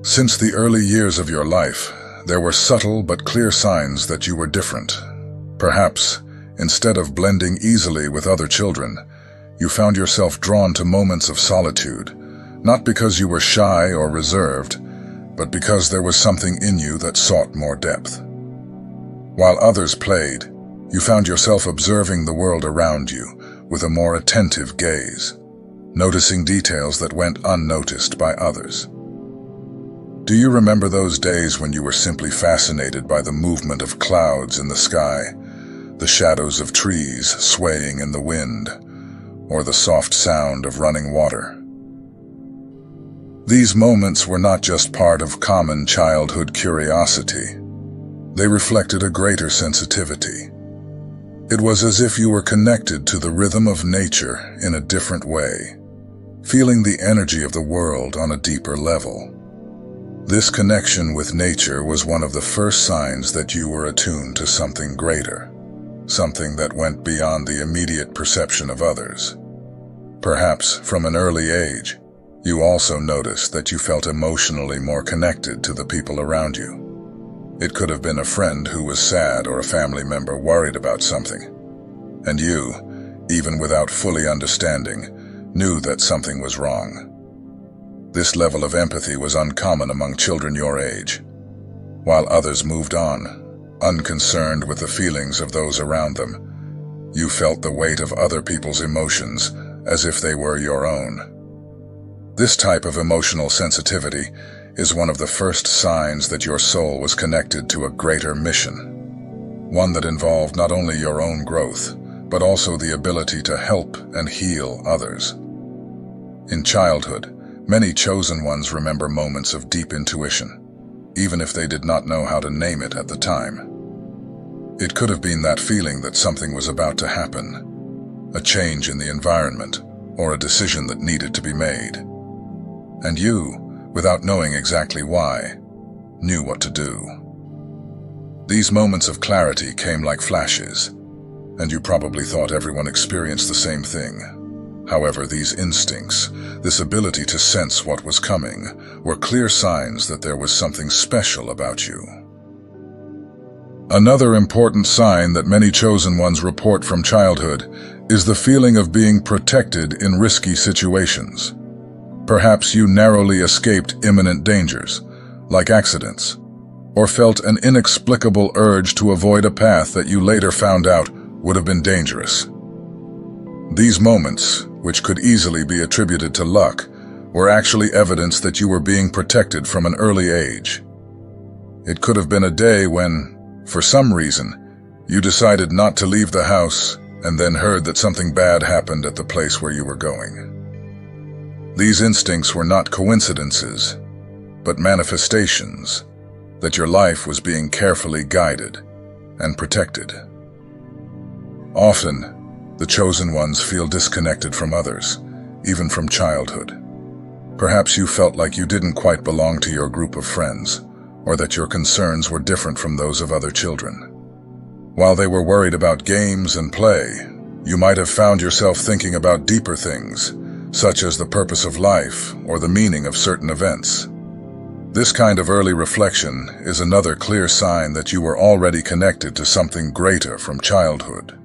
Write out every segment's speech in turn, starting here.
Since the early years of your life, there were subtle but clear signs that you were different. Perhaps, instead of blending easily with other children, you found yourself drawn to moments of solitude, not because you were shy or reserved, but because there was something in you that sought more depth. While others played, you found yourself observing the world around you with a more attentive gaze, noticing details that went unnoticed by others. Do you remember those days when you were simply fascinated by the movement of clouds in the sky, the shadows of trees swaying in the wind, or the soft sound of running water? These moments were not just part of common childhood curiosity. They reflected a greater sensitivity. It was as if you were connected to the rhythm of nature in a different way, feeling the energy of the world on a deeper level. This connection with nature was one of the first signs that you were attuned to something greater, something that went beyond the immediate perception of others. Perhaps from an early age, you also noticed that you felt emotionally more connected to the people around you. It could have been a friend who was sad or a family member worried about something, and you, even without fully understanding, knew that something was wrong. This level of empathy was uncommon among children your age. While others moved on, unconcerned with the feelings of those around them, you felt the weight of other people's emotions as if they were your own. This type of emotional sensitivity is one of the first signs that your soul was connected to a greater mission, one that involved not only your own growth, but also the ability to help and heal others. In childhood, many chosen ones remember moments of deep intuition, even if they did not know how to name it at the time. It could have been that feeling that something was about to happen, a change in the environment, or a decision that needed to be made. And you, without knowing exactly why, knew what to do. These moments of clarity came like flashes, and you probably thought everyone experienced the same thing. However, these instincts, this ability to sense what was coming, were clear signs that there was something special about you. Another important sign that many chosen ones report from childhood is the feeling of being protected in risky situations. Perhaps you narrowly escaped imminent dangers, like accidents, or felt an inexplicable urge to avoid a path that you later found out would have been dangerous. These moments, which could easily be attributed to luck, were actually evidence that you were being protected from an early age. It could have been a day when, for some reason, you decided not to leave the house and then heard that something bad happened at the place where you were going. These instincts were not coincidences, but manifestations that your life was being carefully guided and protected. Often, the chosen ones feel disconnected from others, even from childhood. Perhaps you felt like you didn't quite belong to your group of friends, or that your concerns were different from those of other children. While they were worried about games and play, you might have found yourself thinking about deeper things, such as the purpose of life or the meaning of certain events. This kind of early reflection is another clear sign that you were already connected to something greater from childhood.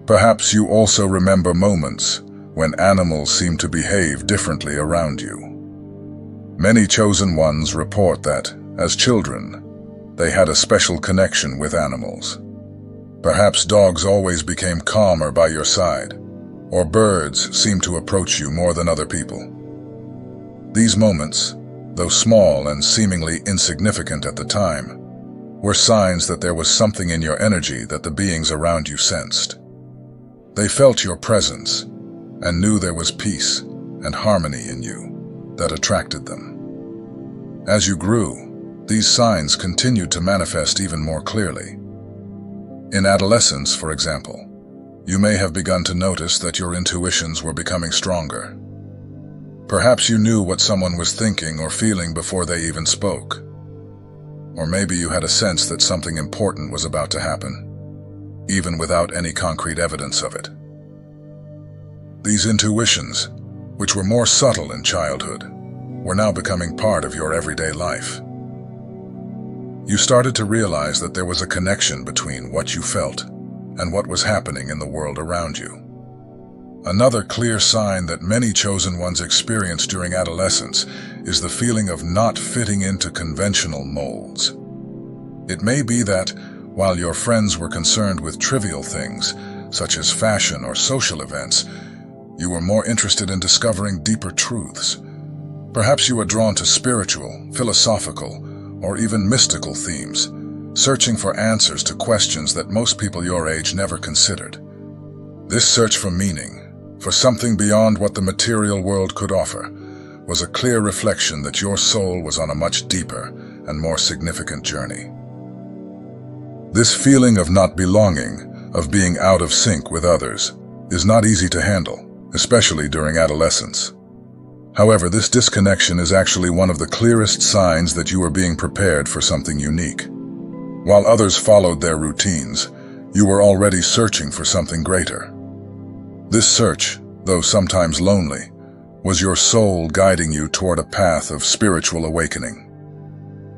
Perhaps you also remember moments when animals seemed to behave differently around you. Many chosen ones report that, as children, they had a special connection with animals. Perhaps dogs always became calmer by your side, or birds seemed to approach you more than other people. These moments, though small and seemingly insignificant at the time, were signs that there was something in your energy that the beings around you sensed. They felt your presence and knew there was peace and harmony in you that attracted them. As you grew, these signs continued to manifest even more clearly. In adolescence, for example, you may have begun to notice that your intuitions were becoming stronger. Perhaps you knew what someone was thinking or feeling before they even spoke. Or maybe you had a sense that something important was about to happen, even without any concrete evidence of it. These intuitions, which were more subtle in childhood, were now becoming part of your everyday life. You started to realize that there was a connection between what you felt and what was happening in the world around you. Another clear sign that many chosen ones experience during adolescence is the feeling of not fitting into conventional molds. It may be that, while your friends were concerned with trivial things, such as fashion or social events, you were more interested in discovering deeper truths. Perhaps you were drawn to spiritual, philosophical, or even mystical themes, searching for answers to questions that most people your age never considered. This search for meaning, for something beyond what the material world could offer, was a clear reflection that your soul was on a much deeper and more significant journey. This feeling of not belonging, of being out of sync with others, is not easy to handle, especially during adolescence. However, this disconnection is actually one of the clearest signs that you are being prepared for something unique. While others followed their routines, you were already searching for something greater. This search, though sometimes lonely, was your soul guiding you toward a path of spiritual awakening.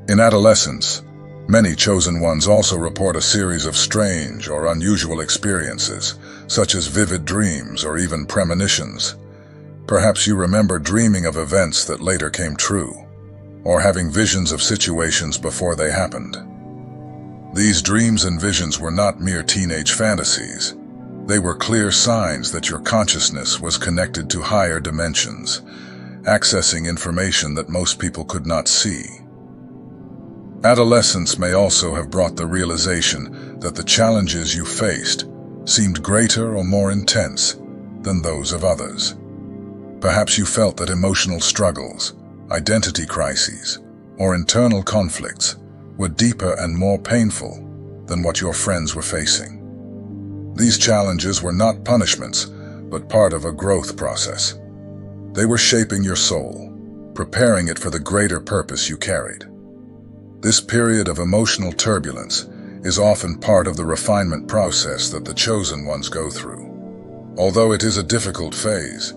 In adolescence, many chosen ones also report a series of strange or unusual experiences, such as vivid dreams or even premonitions. Perhaps you remember dreaming of events that later came true, or having visions of situations before they happened. These dreams and visions were not mere teenage fantasies. They were clear signs that your consciousness was connected to higher dimensions, accessing information that most people could not see. Adolescence may also have brought the realization that the challenges you faced seemed greater or more intense than those of others. Perhaps you felt that emotional struggles, identity crises, or internal conflicts were deeper and more painful than what your friends were facing. These challenges were not punishments, but part of a growth process. They were shaping your soul, preparing it for the greater purpose you carried. This period of emotional turbulence is often part of the refinement process that the chosen ones go through. Although it is a difficult phase,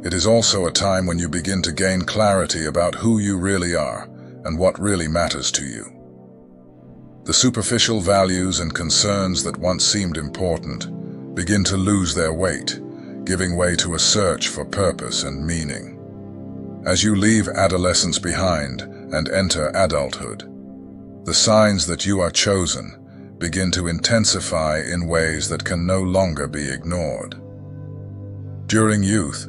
it is also a time when you begin to gain clarity about who you really are and what really matters to you. The superficial values and concerns that once seemed important begin to lose their weight, giving way to a search for purpose and meaning. As you leave adolescence behind and enter adulthood, the signs that you are chosen begin to intensify in ways that can no longer be ignored. During youth,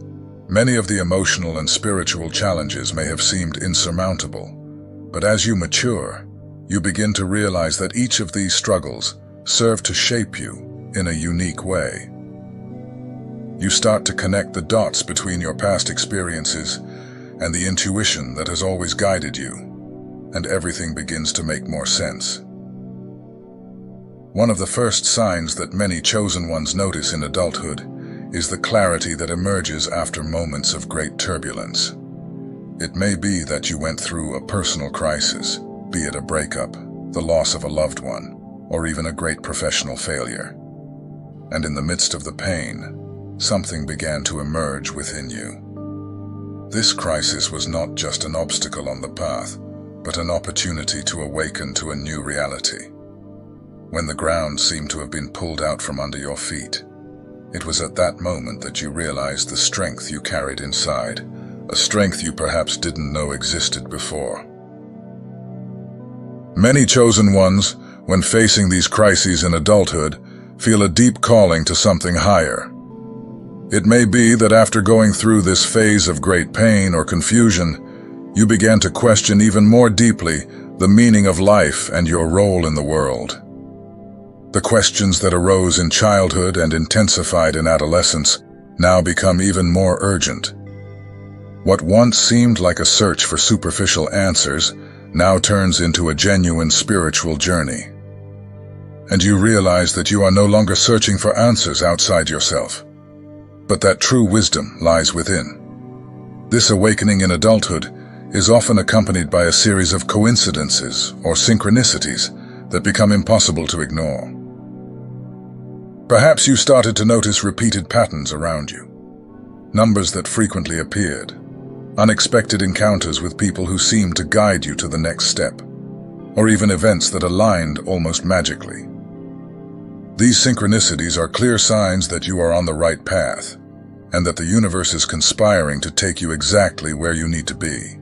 many of the emotional and spiritual challenges may have seemed insurmountable, but as you mature, you begin to realize that each of these struggles serve to shape you in a unique way. You start to connect the dots between your past experiences and the intuition that has always guided you, and everything begins to make more sense. One of the first signs that many chosen ones notice in adulthood is the clarity that emerges after moments of great turbulence. It may be that you went through a personal crisis, be it a breakup, the loss of a loved one, or even a great professional failure. And in the midst of the pain, something began to emerge within you. This crisis was not just an obstacle on the path, but an opportunity to awaken to a new reality. When the ground seemed to have been pulled out from under your feet, it was at that moment that you realized the strength you carried inside, a strength you perhaps didn't know existed before. Many chosen ones, when facing these crises in adulthood, feel a deep calling to something higher. It may be that after going through this phase of great pain or confusion, you began to question even more deeply the meaning of life and your role in the world. The questions that arose in childhood and intensified in adolescence now become even more urgent. What once seemed like a search for superficial answers now turns into a genuine spiritual journey. And you realize that you are no longer searching for answers outside yourself, but that true wisdom lies within. This awakening in adulthood is often accompanied by a series of coincidences or synchronicities that become impossible to ignore. Perhaps you started to notice repeated patterns around you, numbers that frequently appeared, unexpected encounters with people who seemed to guide you to the next step, or even events that aligned almost magically. These synchronicities are clear signs that you are on the right path, and that the universe is conspiring to take you exactly where you need to be.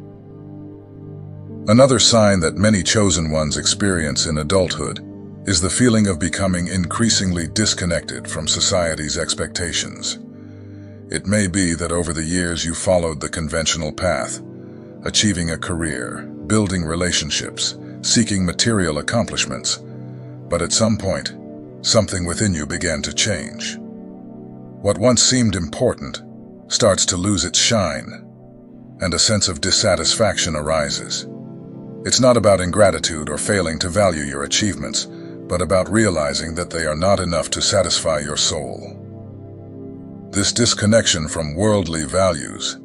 Another sign that many chosen ones experience in adulthood is the feeling of becoming increasingly disconnected from society's expectations. It may be that over the years you followed the conventional path, achieving a career, building relationships, seeking material accomplishments, but at some point, something within you began to change. What once seemed important starts to lose its shine, and a sense of dissatisfaction arises. It's not about ingratitude or failing to value your achievements, but about realizing that they are not enough to satisfy your soul. This disconnection from worldly values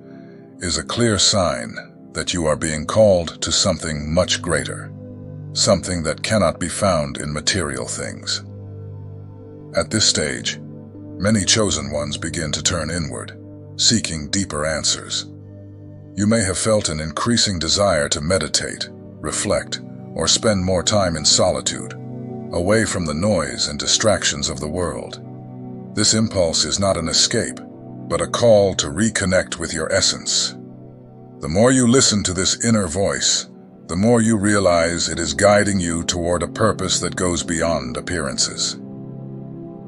is a clear sign that you are being called to something much greater, something that cannot be found in material things. At this stage, many chosen ones begin to turn inward, seeking deeper answers. You may have felt an increasing desire to meditate, reflect, or spend more time in solitude, away from the noise and distractions of the world. This impulse is not an escape, but a call to reconnect with your essence. The more you listen to this inner voice, the more you realize it is guiding you toward a purpose that goes beyond appearances.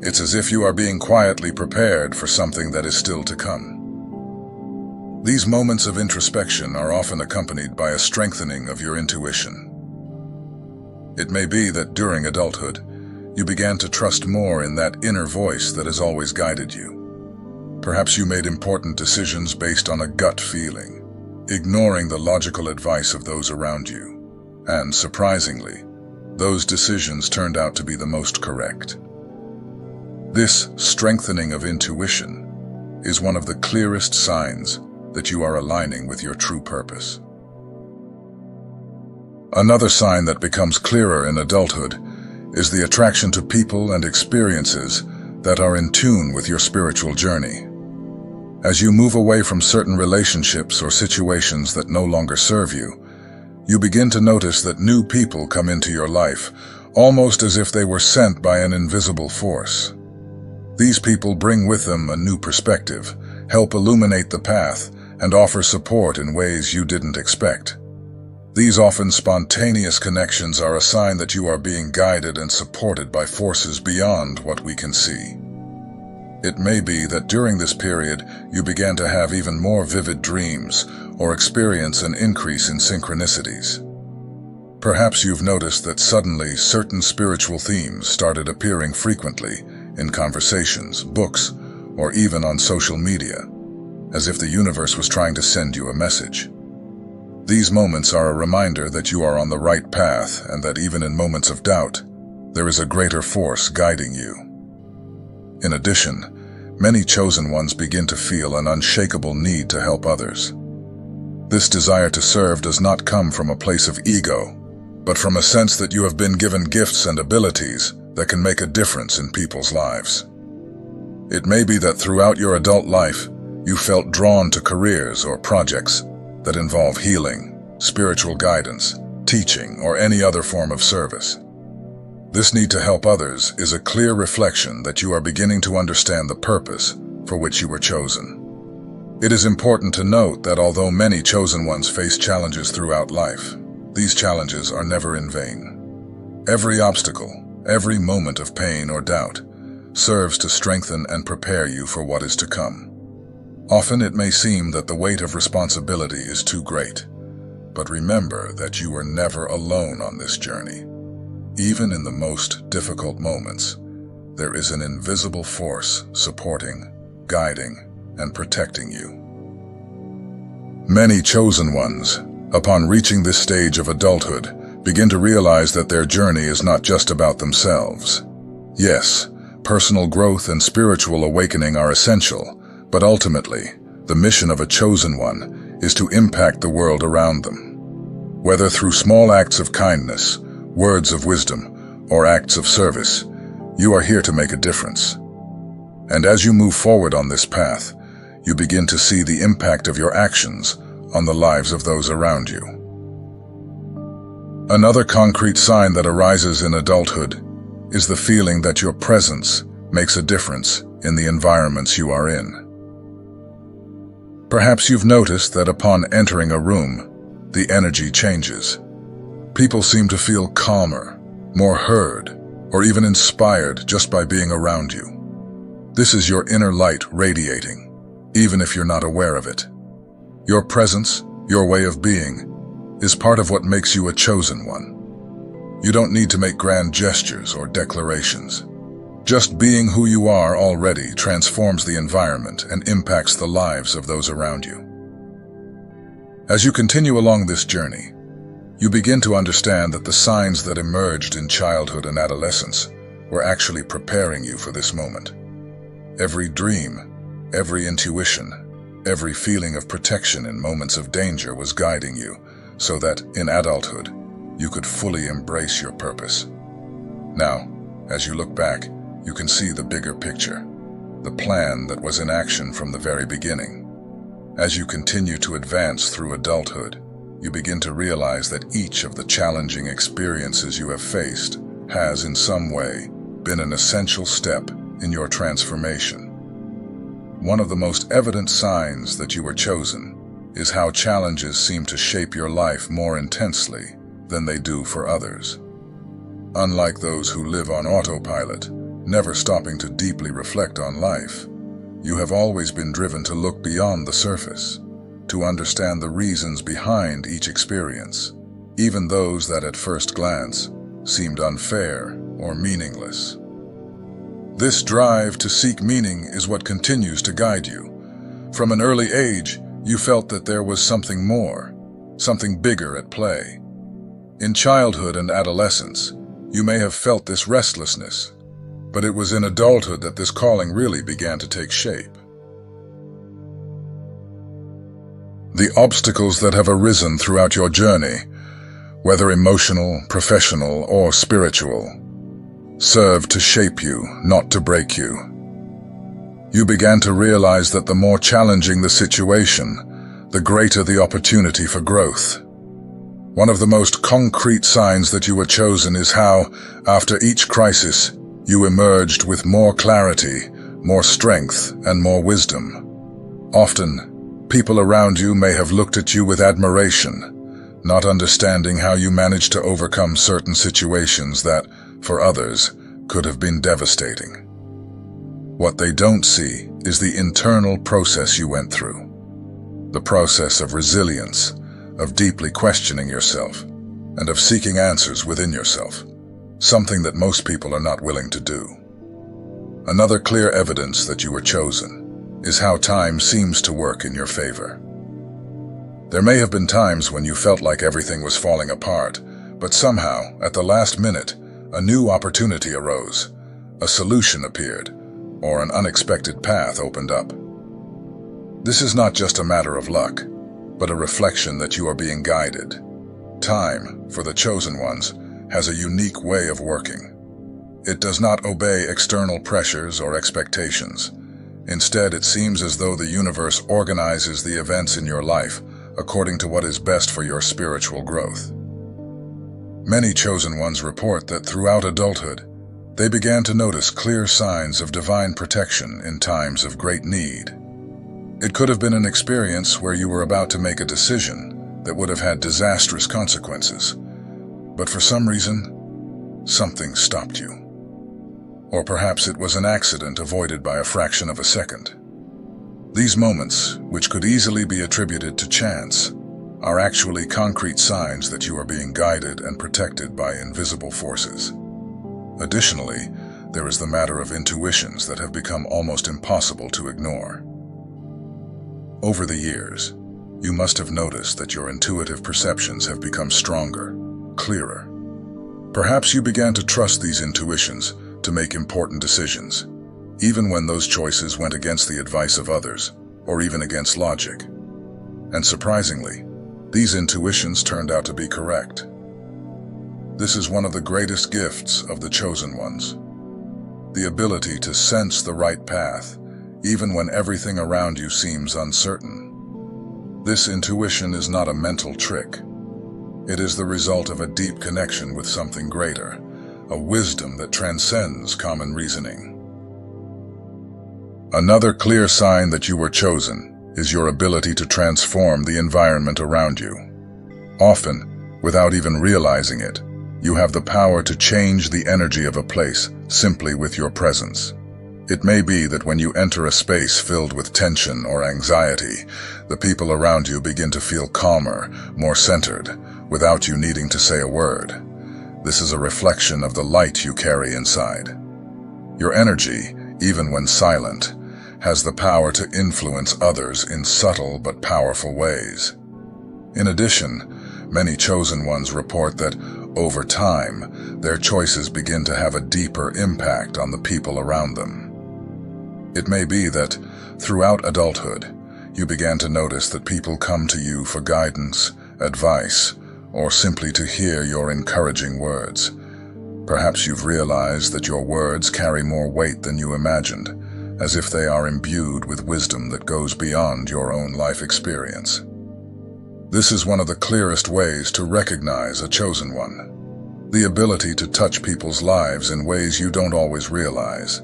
It's as if you are being quietly prepared for something that is still to come. These moments of introspection are often accompanied by a strengthening of your intuition. It may be that during adulthood, you began to trust more in that inner voice that has always guided you. Perhaps you made important decisions based on a gut feeling, ignoring the logical advice of those around you. And surprisingly, those decisions turned out to be the most correct. This strengthening of intuition is one of the clearest signs that you are aligning with your true purpose. Another sign that becomes clearer in adulthood is the attraction to people and experiences that are in tune with your spiritual journey. As you move away from certain relationships or situations that no longer serve you, you begin to notice that new people come into your life, almost as if they were sent by an invisible force. These people bring with them a new perspective, help illuminate the path, and offer support in ways you didn't expect. These often spontaneous connections are a sign that you are being guided and supported by forces beyond what we can see. It may be that during this period you began to have even more vivid dreams or experience an increase in synchronicities. Perhaps you've noticed that suddenly certain spiritual themes started appearing frequently in conversations, books, or even on social media, as if the universe was trying to send you a message. These moments are a reminder that you are on the right path and that even in moments of doubt, there is a greater force guiding you. In addition, many chosen ones begin to feel an unshakable need to help others. This desire to serve does not come from a place of ego, but from a sense that you have been given gifts and abilities that can make a difference in people's lives. It may be that throughout your adult life, you felt drawn to careers or projects that involve healing, spiritual guidance, teaching, or any other form of service. This need to help others is a clear reflection that you are beginning to understand the purpose for which you were chosen. It is important to note that although many chosen ones face challenges throughout life, these challenges are never in vain. Every obstacle, every moment of pain or doubt, serves to strengthen and prepare you for what is to come. Often it may seem that the weight of responsibility is too great, but remember that you are never alone on this journey. Even in the most difficult moments, there is an invisible force supporting, guiding, and protecting you. Many chosen ones, upon reaching this stage of adulthood, begin to realize that their journey is not just about themselves. Yes, personal growth and spiritual awakening are essential, but ultimately, the mission of a chosen one is to impact the world around them. Whether through small acts of kindness, words of wisdom, or acts of service, you are here to make a difference. And as you move forward on this path, you begin to see the impact of your actions on the lives of those around you. Another concrete sign that arises in adulthood is the feeling that your presence makes a difference in the environments you are in. Perhaps you've noticed that upon entering a room, the energy changes. People seem to feel calmer, more heard, or even inspired just by being around you. This is your inner light radiating, even if you're not aware of it. Your presence, your way of being, is part of what makes you a chosen one. You don't need to make grand gestures or declarations. Just being who you are already transforms the environment and impacts the lives of those around you. As you continue along this journey, you begin to understand that the signs that emerged in childhood and adolescence were actually preparing you for this moment. Every dream, every intuition, every feeling of protection in moments of danger was guiding you, so that in adulthood, you could fully embrace your purpose. Now, as you look back, you can see the bigger picture, the plan that was in action from the very beginning. As you continue to advance through adulthood, you begin to realize that each of the challenging experiences you have faced has, in some way, been an essential step in your transformation. One of the most evident signs that you were chosen is how challenges seem to shape your life more intensely than they do for others. Unlike those who live on autopilot, never stopping to deeply reflect on life, you have always been driven to look beyond the surface, to understand the reasons behind each experience, even those that at first glance seemed unfair or meaningless. This drive to seek meaning is what continues to guide you. From an early age, you felt that there was something more, something bigger at play. In childhood and adolescence, you may have felt this restlessness, but it was in adulthood that this calling really began to take shape. The obstacles that have arisen throughout your journey, whether emotional, professional, or spiritual, serve to shape you, not to break you. You began to realize that the more challenging the situation, the greater the opportunity for growth. One of the most concrete signs that you were chosen is how, after each crisis, you emerged with more clarity, more strength, and more wisdom. Often, people around you may have looked at you with admiration, not understanding how you managed to overcome certain situations that, for others, could have been devastating. What they don't see is the internal process you went through. The process of resilience, of deeply questioning yourself, and of seeking answers within yourself. Something that most people are not willing to do. Another clear evidence that you were chosen is how time seems to work in your favor. There may have been times when you felt like everything was falling apart, but somehow, at the last minute, a new opportunity arose, a solution appeared, or an unexpected path opened up. This is not just a matter of luck, but a reflection that you are being guided. Time, for the chosen ones, has a unique way of working. It does not obey external pressures or expectations. Instead, it seems as though the universe organizes the events in your life according to what is best for your spiritual growth. Many chosen ones report that throughout adulthood, they began to notice clear signs of divine protection in times of great need. It could have been an experience where you were about to make a decision that would have had disastrous consequences, but for some reason, something stopped you. Or perhaps it was an accident avoided by a fraction of a second. These moments, which could easily be attributed to chance, are actually concrete signs that you are being guided and protected by invisible forces. Additionally, there is the matter of intuitions that have become almost impossible to ignore. Over the years, you must have noticed that your intuitive perceptions have become stronger, clearer. Perhaps you began to trust these intuitions to make important decisions, even when those choices went against the advice of others, or even against logic. And surprisingly, these intuitions turned out to be correct. This is one of the greatest gifts of the chosen ones. The ability to sense the right path, even when everything around you seems uncertain. This intuition is not a mental trick. It is the result of a deep connection with something greater, a wisdom that transcends common reasoning. Another clear sign that you were chosen is your ability to transform the environment around you. Often, without even realizing it, you have the power to change the energy of a place simply with your presence. It may be that when you enter a space filled with tension or anxiety, the people around you begin to feel calmer, more centered, without you needing to say a word. This is a reflection of the light you carry inside. Your energy, even when silent, has the power to influence others in subtle but powerful ways. In addition, many chosen ones report that, over time, their choices begin to have a deeper impact on the people around them. It may be that, throughout adulthood, you began to notice that people come to you for guidance, advice, or simply to hear your encouraging words. Perhaps you've realized that your words carry more weight than you imagined, as if they are imbued with wisdom that goes beyond your own life experience. This is one of the clearest ways to recognize a chosen one, the ability to touch people's lives in ways you don't always realize.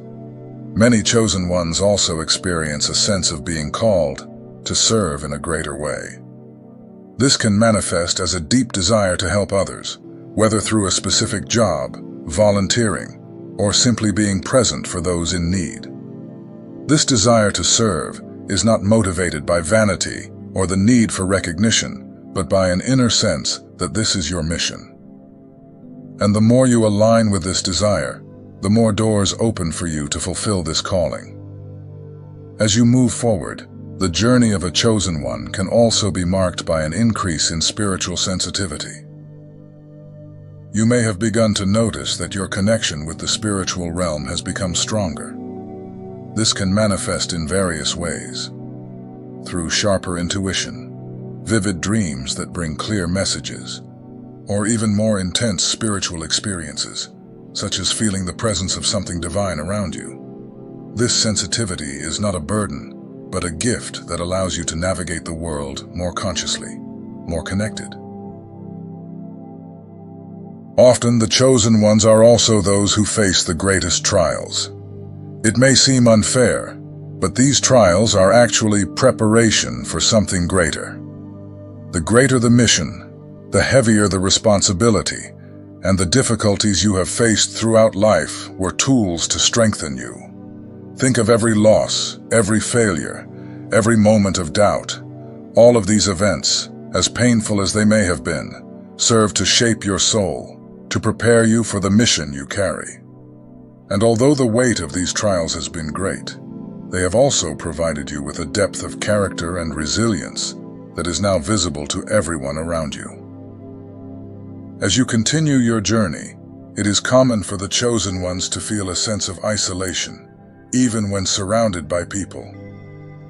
Many chosen ones also experience a sense of being called to serve in a greater way. This can manifest as a deep desire to help others, whether through a specific job, volunteering, or simply being present for those in need. This desire to serve is not motivated by vanity or the need for recognition, but by an inner sense that this is your mission. And the more you align with this desire, the more doors open for you to fulfill this calling. As you move forward, the journey of a chosen one can also be marked by an increase in spiritual sensitivity. You may have begun to notice that your connection with the spiritual realm has become stronger. This can manifest in various ways. Through sharper intuition, vivid dreams that bring clear messages, or even more intense spiritual experiences, such as feeling the presence of something divine around you. This sensitivity is not a burden, but a gift that allows you to navigate the world more consciously, more connected. Often the chosen ones are also those who face the greatest trials. It may seem unfair, but these trials are actually preparation for something greater. The greater the mission, the heavier the responsibility, and the difficulties you have faced throughout life were tools to strengthen you. Think of every loss, every failure, every moment of doubt. All of these events, as painful as they may have been, serve to shape your soul, to prepare you for the mission you carry. And although the weight of these trials has been great, they have also provided you with a depth of character and resilience that is now visible to everyone around you. As you continue your journey, it is common for the chosen ones to feel a sense of isolation, even when surrounded by people.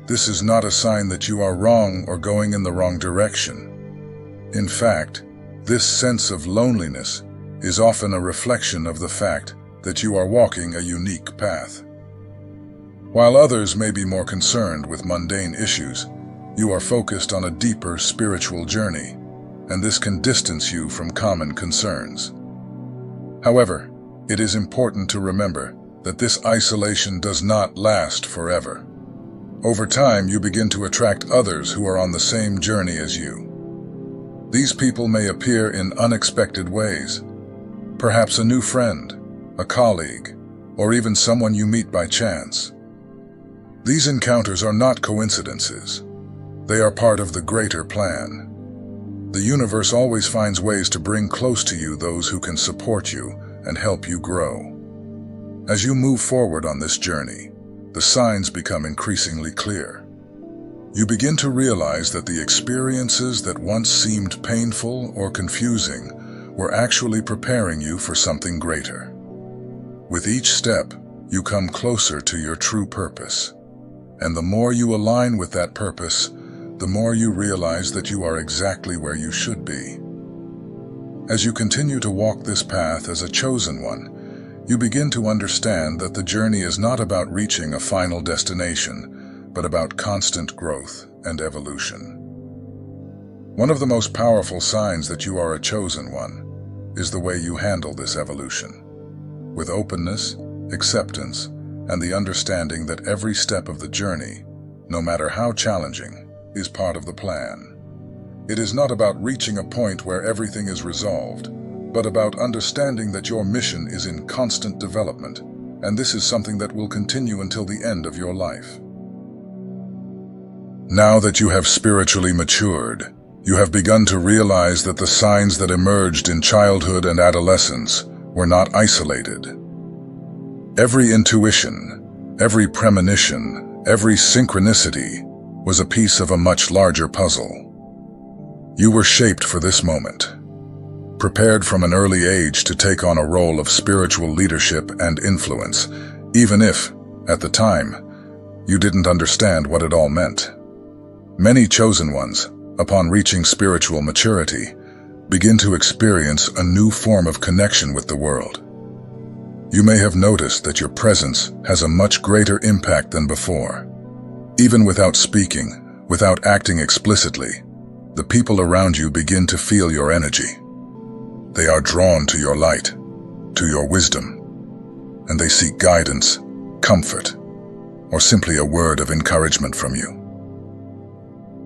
This is not a sign that you are wrong or going in the wrong direction. In fact, this sense of loneliness is often a reflection of the fact that you are walking a unique path. While others may be more concerned with mundane issues, you are focused on a deeper spiritual journey, and this can distance you from common concerns. However, it is important to remember that this isolation does not last forever. Over time, you begin to attract others who are on the same journey as you. These people may appear in unexpected ways, perhaps a new friend, a colleague, or even someone you meet by chance. These encounters are not coincidences. They are part of the greater plan. The universe always finds ways to bring close to you those who can support you and help you grow. As you move forward on this journey, the signs become increasingly clear. You begin to realize that the experiences that once seemed painful or confusing were actually preparing you for something greater. With each step, you come closer to your true purpose. And the more you align with that purpose, the more you realize that you are exactly where you should be. As you continue to walk this path as a chosen one, you begin to understand that the journey is not about reaching a final destination, but about constant growth and evolution. One of the most powerful signs that you are a chosen one is the way you handle this evolution. With openness, acceptance, and the understanding that every step of the journey, no matter how challenging, is part of the plan. It is not about reaching a point where everything is resolved, but about understanding that your mission is in constant development, and this is something that will continue until the end of your life. Now that you have spiritually matured, you have begun to realize that the signs that emerged in childhood and adolescence were not isolated. Every intuition, every premonition, every synchronicity was a piece of a much larger puzzle. You were shaped for this moment, prepared from an early age to take on a role of spiritual leadership and influence, even if, at the time, you didn't understand what it all meant. Many chosen ones, upon reaching spiritual maturity, begin to experience a new form of connection with the world. You may have noticed that your presence has a much greater impact than before. Even without speaking, without acting explicitly, the people around you begin to feel your energy. They are drawn to your light, to your wisdom, and they seek guidance, comfort, or simply a word of encouragement from you.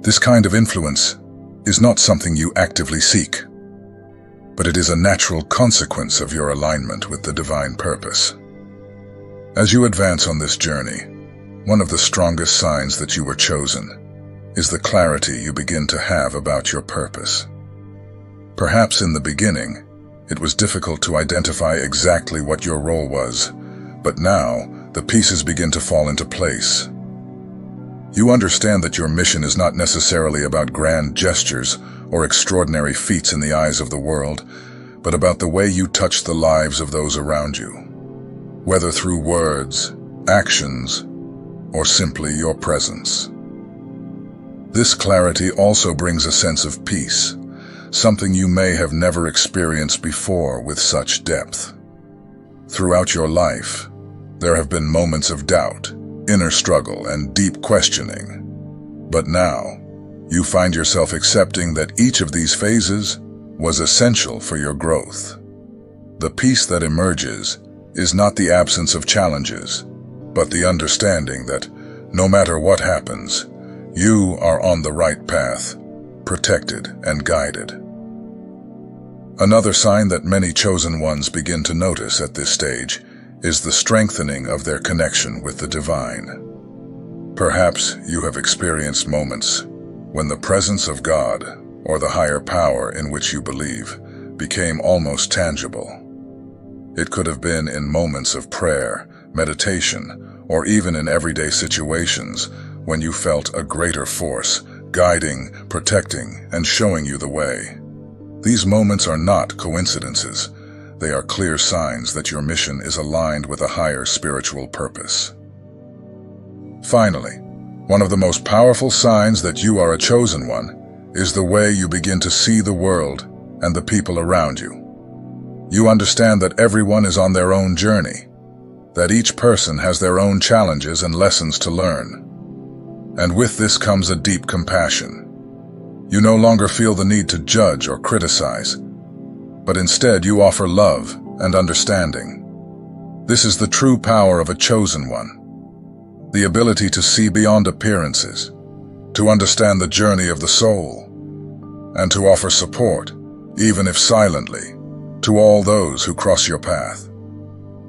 This kind of influence is not something you actively seek, but it is a natural consequence of your alignment with the divine purpose. As you advance on this journey, one of the strongest signs that you were chosen is the clarity you begin to have about your purpose. Perhaps in the beginning, it was difficult to identify exactly what your role was, but now the pieces begin to fall into place. You understand that your mission is not necessarily about grand gestures or extraordinary feats in the eyes of the world, but about the way you touch the lives of those around you, whether through words, actions, or simply your presence. This clarity also brings a sense of peace, something you may have never experienced before with such depth. Throughout your life, there have been moments of doubt, inner struggle, and deep questioning. But now, you find yourself accepting that each of these phases was essential for your growth. The peace that emerges is not the absence of challenges, but the understanding that no matter what happens, you are on the right path, protected and guided. Another sign that many chosen ones begin to notice at this stage is the strengthening of their connection with the divine. Perhaps you have experienced moments when the presence of God, or the higher power in which you believe, became almost tangible. It could have been in moments of prayer, meditation, or even in everyday situations when you felt a greater force, guiding, protecting, and showing you the way. These moments are not coincidences. They are clear signs that your mission is aligned with a higher spiritual purpose. Finally, one of the most powerful signs that you are a chosen one is the way you begin to see the world and the people around you. You understand that everyone is on their own journey, that each person has their own challenges and lessons to learn. And with this comes a deep compassion. You no longer feel the need to judge or criticize, but instead you offer love and understanding. This is the true power of a chosen one, the ability to see beyond appearances, to understand the journey of the soul, and to offer support, even if silently, to all those who cross your path.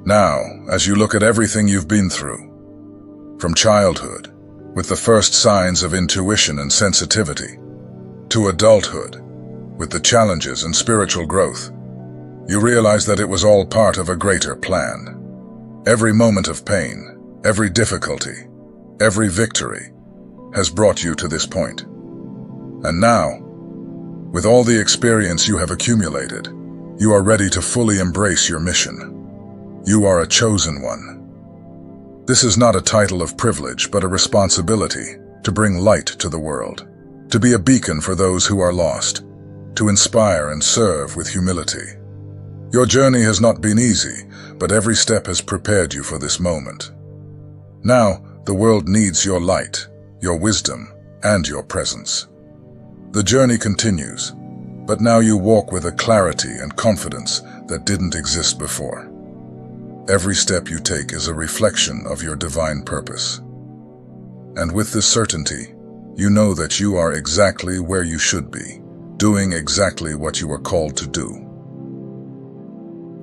Now, as you look at everything you've been through, from childhood, with the first signs of intuition and sensitivity, to adulthood, with the challenges and spiritual growth, you realize that it was all part of a greater plan. Every moment of pain, every difficulty, every victory has brought you to this point. And now, with all the experience you have accumulated, you are ready to fully embrace your mission. You are a chosen one. This is not a title of privilege, but a responsibility to bring light to the world, to be a beacon for those who are lost, to inspire and serve with humility. Your journey has not been easy, but every step has prepared you for this moment. Now, the world needs your light, your wisdom, and your presence. The journey continues, but now you walk with a clarity and confidence that didn't exist before. Every step you take is a reflection of your divine purpose. And with this certainty, you know that you are exactly where you should be, doing exactly what you are called to do.